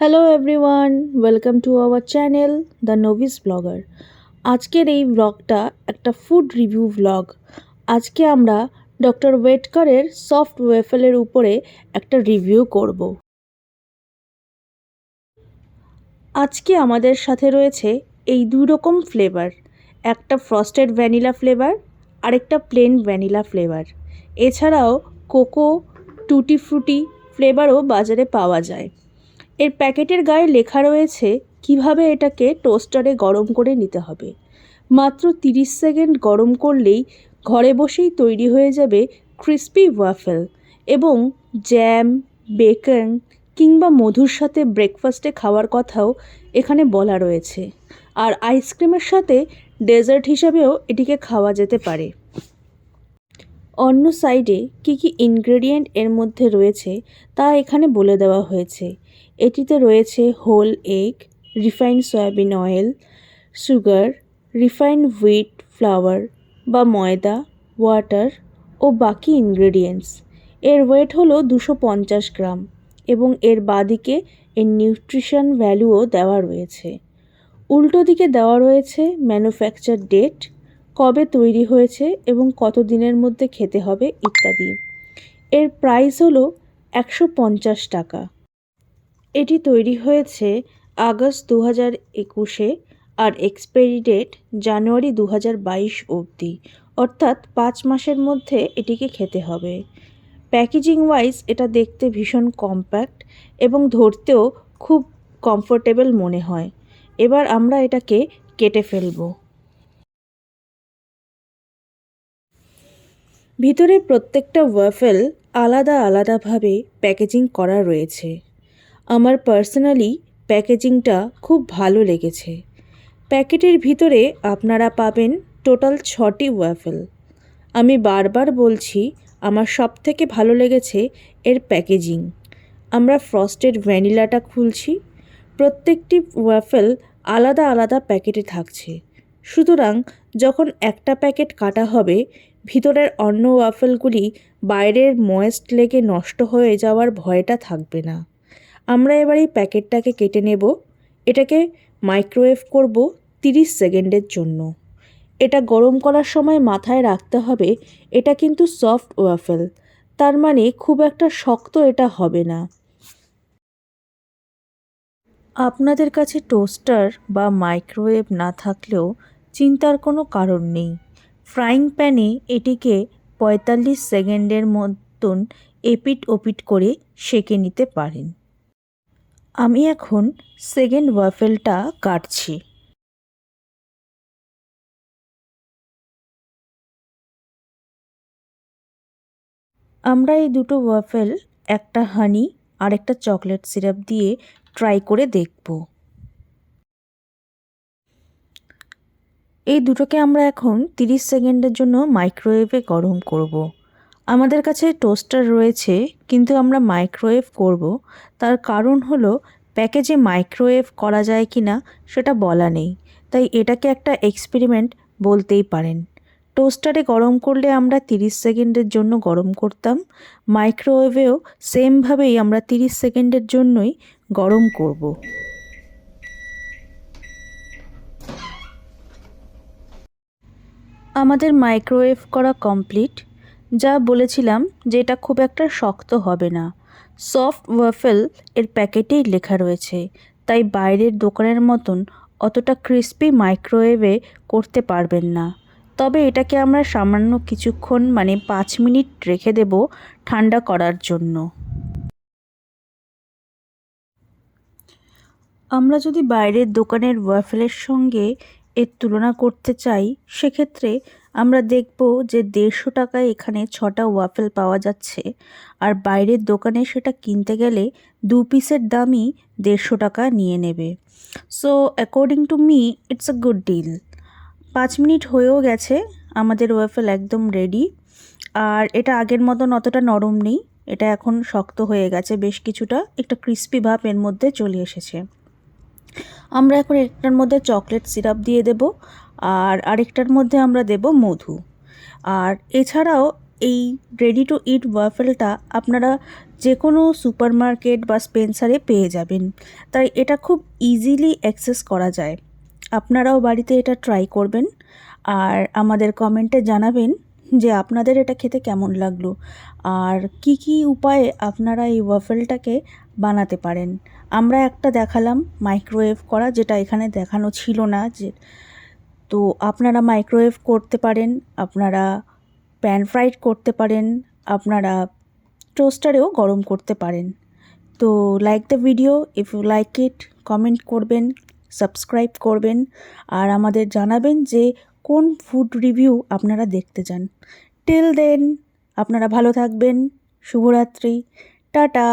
Hello everyone, welcome to our channel the novice blogger. আজকের এই ব্লগটা একটা ফুড রিভিউ ব্লগ। আজকে আমরা ডক্টর ওয়েটকারের সফট ওয়েফেলের উপরে একটা রিভিউ করব। আজকে আমাদের সাথে রয়েছে এই দুই রকম ফ্লেভার, একটা ফ্রস্টেড ভ্যানিলা ফ্লেভার আরেকটা প্লেন ভ্যানিলা ফ্লেভার। এছাড়াও কোকো টুটি ফ্রুটি ফ্লেভারও বাজারে পাওয়া যায়। এর প্যাকেটের গায়ে লেখা রয়েছে কিভাবে এটাকে টোস্টারে গরম করে নিতে হবে। মাত্র 30 সেকেন্ড গরম করলেই ঘরে বসেই তৈরি হয়ে যাবে ক্রিস্পি ওয়াফেল এবং জ্যাম, বেকন কিংবা মধুর সাথে ব্রেকফাস্টে খাওয়ার কথাও এখানে বলা রয়েছে। আর আইসক্রিমের সাথে ডেজার্ট হিসাবেও এটিকে খাওয়া যেতে পারে। অন্য সাইডে কী কী ইনগ্রেডিয়েন্ট এর মধ্যে রয়েছে তা এখানে বলে দেওয়া হয়েছে। এটিতে রয়েছে whole egg, refined soybean oil, sugar, refined wheat flour বা ময়দা, ওয়াটার ও বাকি ইনগ্রেডিয়েন্টস। এর ওয়েট হলো 250 গ্রাম এবং এর বাদিকে এর নিউট্রিশন ভ্যালুও দেওয়া রয়েছে। উল্টো দিকে দেওয়া রয়েছে ম্যানুফ্যাকচার ডেট, কবে তৈরি হয়েছে এবং কত দিনের মধ্যে খেতে হবে ইত্যাদি। এর প্রাইস হলো 150 টাকা। এটি তৈরি হয়েছে আগস্ট 2021-এ আর এক্সপায়ারি ডেট জানুয়ারি 2022 অবধি, অর্থাৎ 5 মাসের মধ্যে এটিকে খেতে হবে। প্যাকেজিং ওয়াইজ এটা দেখতে ভীষণ কম্প্যাক্ট এবং ধরতেও খুব কমফোর্টেবল মনে হয়। এবার আমরা এটাকে কেটে ফেলব। ভিতরে প্রত্যেকটা ওয়াফেল আলাদা আলাদাভাবে প্যাকেজিং করা রয়েছে। আমার পার্সোনালি প্যাকেজিংটা খুব ভালো লেগেছে। প্যাকেটের ভিতরে আপনারা পাবেন টোটাল 6টি ওয়াফেল। আমি বারবার বলছি, আমার সবথেকে ভালো লেগেছে এর প্যাকেজিং। আমরা ফ্রস্টেড ভ্যানিলাটা খুলছি। প্রত্যেকটি ওয়াফেল আলাদা আলাদা প্যাকেটে থাকছে, সুতরাং যখন একটা প্যাকেট কাটা হবে ভিতরের অন্য ওয়াফেলগুলি বাইরের ময়েস্ট লেগে নষ্ট হয়ে যাওয়ার ভয়টা থাকবে না। আমরা এবার এই প্যাকেটটাকে কেটে নেব। এটাকে মাইক্রোওয়েভ করব 30 সেকেন্ডের জন্য। এটা গরম করার সময় মাথায় রাখতে হবে এটা কিন্তু সফট ওয়াফেল, তার মানে খুব একটা শক্ত এটা হবে না। আপনাদের কাছে টোস্টার বা মাইক্রোওয়েভ না থাকলেও চিন্তার কোনো কারণ নেই। ফ্রাইং প্যানে এটিকে 45 সেকেন্ডের মতন এপিট ওপিট করে সেঁকে নিতে পারেন। আমি এখন সেকেন্ড ওয়াফেলটা কাটছি। আমরা এই দুটো ওয়াফেল, একটা হানি আর একটা চকলেট সিরাপ দিয়ে ট্রাই করে দেখব। এই দুটোকে আমরা এখন 30 সেকেন্ডের জন্য মাইক্রোওয়েভে গরম করব। আমাদের কাছে টোস্টার রয়েছে কিন্তু আমরা মাইক্রোওয়েভ করব, তার কারণ হলো প্যাকেজে মাইক্রোওয়েভ করা যায় কি না সেটা বলা নেই, তাই এটাকে একটা এক্সপেরিমেন্ট বলতেই পারেন। টোস্টারে গরম করলে আমরা 30 সেকেন্ডের জন্য গরম করতাম, মাইক্রোওয়েভেও সেমভাবেই আমরা 30 সেকেন্ডের জন্যই গরম করব। আমাদের মাইক্রোওয়েভ করা কমপ্লিট। যা বলেছিলাম যে এটা খুব একটা শক্ত হবে না। সফট ওয়াফেল এর প্যাকেটেই লেখা রয়েছে, তাই বাইরের দোকানের মতন অতটা ক্রিস্পি মাইক্রোওয়েভে করতে পারবেন না। তবে এটাকে আমরা সামান্য কিছুক্ষণ 5 মিনিট রেখে দেব ঠান্ডা করার জন্য। আমরা যদি বাইরের দোকানের ওয়াফেলের সঙ্গে এর তুলনা করতে চাই, সেক্ষেত্রে আমরা দেখব যে 150 টাকায় এখানে 6টা ওয়াফেল পাওয়া যাচ্ছে, আর বাইরের দোকানে সেটা কিনতে গেলে 2 পিসের দামই 150 টাকা নিয়ে নেবে। So according to me it's a good deal. 5 minute হয়েও গেছে, আমাদের ওয়াফেল একদম রেডি। আর এটা আগের মতন অতটা নরম নেই, এটা এখন শক্ত হয়ে গেছে বেশ কিছুটা, একটা ক্রিস্পি ভাব এর মধ্যে চলে এসেছে। আমরা এখন একটার মধ্যে চকলেট সিরাপ দিয়ে দেব আর আরেকটার মধ্যে আমরা দেব মধু। আর এছাড়াও এই রেডি টু ইট ওয়াফেলটা আপনারা যে কোনো সুপারমার্কেট বা স্পেন্সারে পেয়ে যাবেন, তাই এটা খুব ইজিলি অ্যাক্সেস করা যায়। আপনারাও বাড়িতে এটা ট্রাই করবেন আর আমাদের কমেন্টে জানাবেন যে আপনাদের এটা খেতে কেমন লাগলো আর কি কি উপায়ে আপনারা এই ওয়াফেলটাকে বানাতে পারেন। আমরা একটা দেখালাম মাইক্রোওয়েভ করা, যেটা এখানে দেখানো ছিল না, যে তো আপনারা মাইক্রোওয়েভ করতে পারেন, আপনারা প্যান ফ্রাইড করতে পারেন, আপনারা টোস্টারেও গরম করতে পারেন। তো like the video, if you like it, comment করবেন, সাবস্ক্রাইব করবেন আর আমাদের জানাবেন যে কোন ফুড রিভিউ আপনারা দেখতে চান। টিল দেন আপনারা ভালো থাকবেন। শুভরাত্রি, টাটা।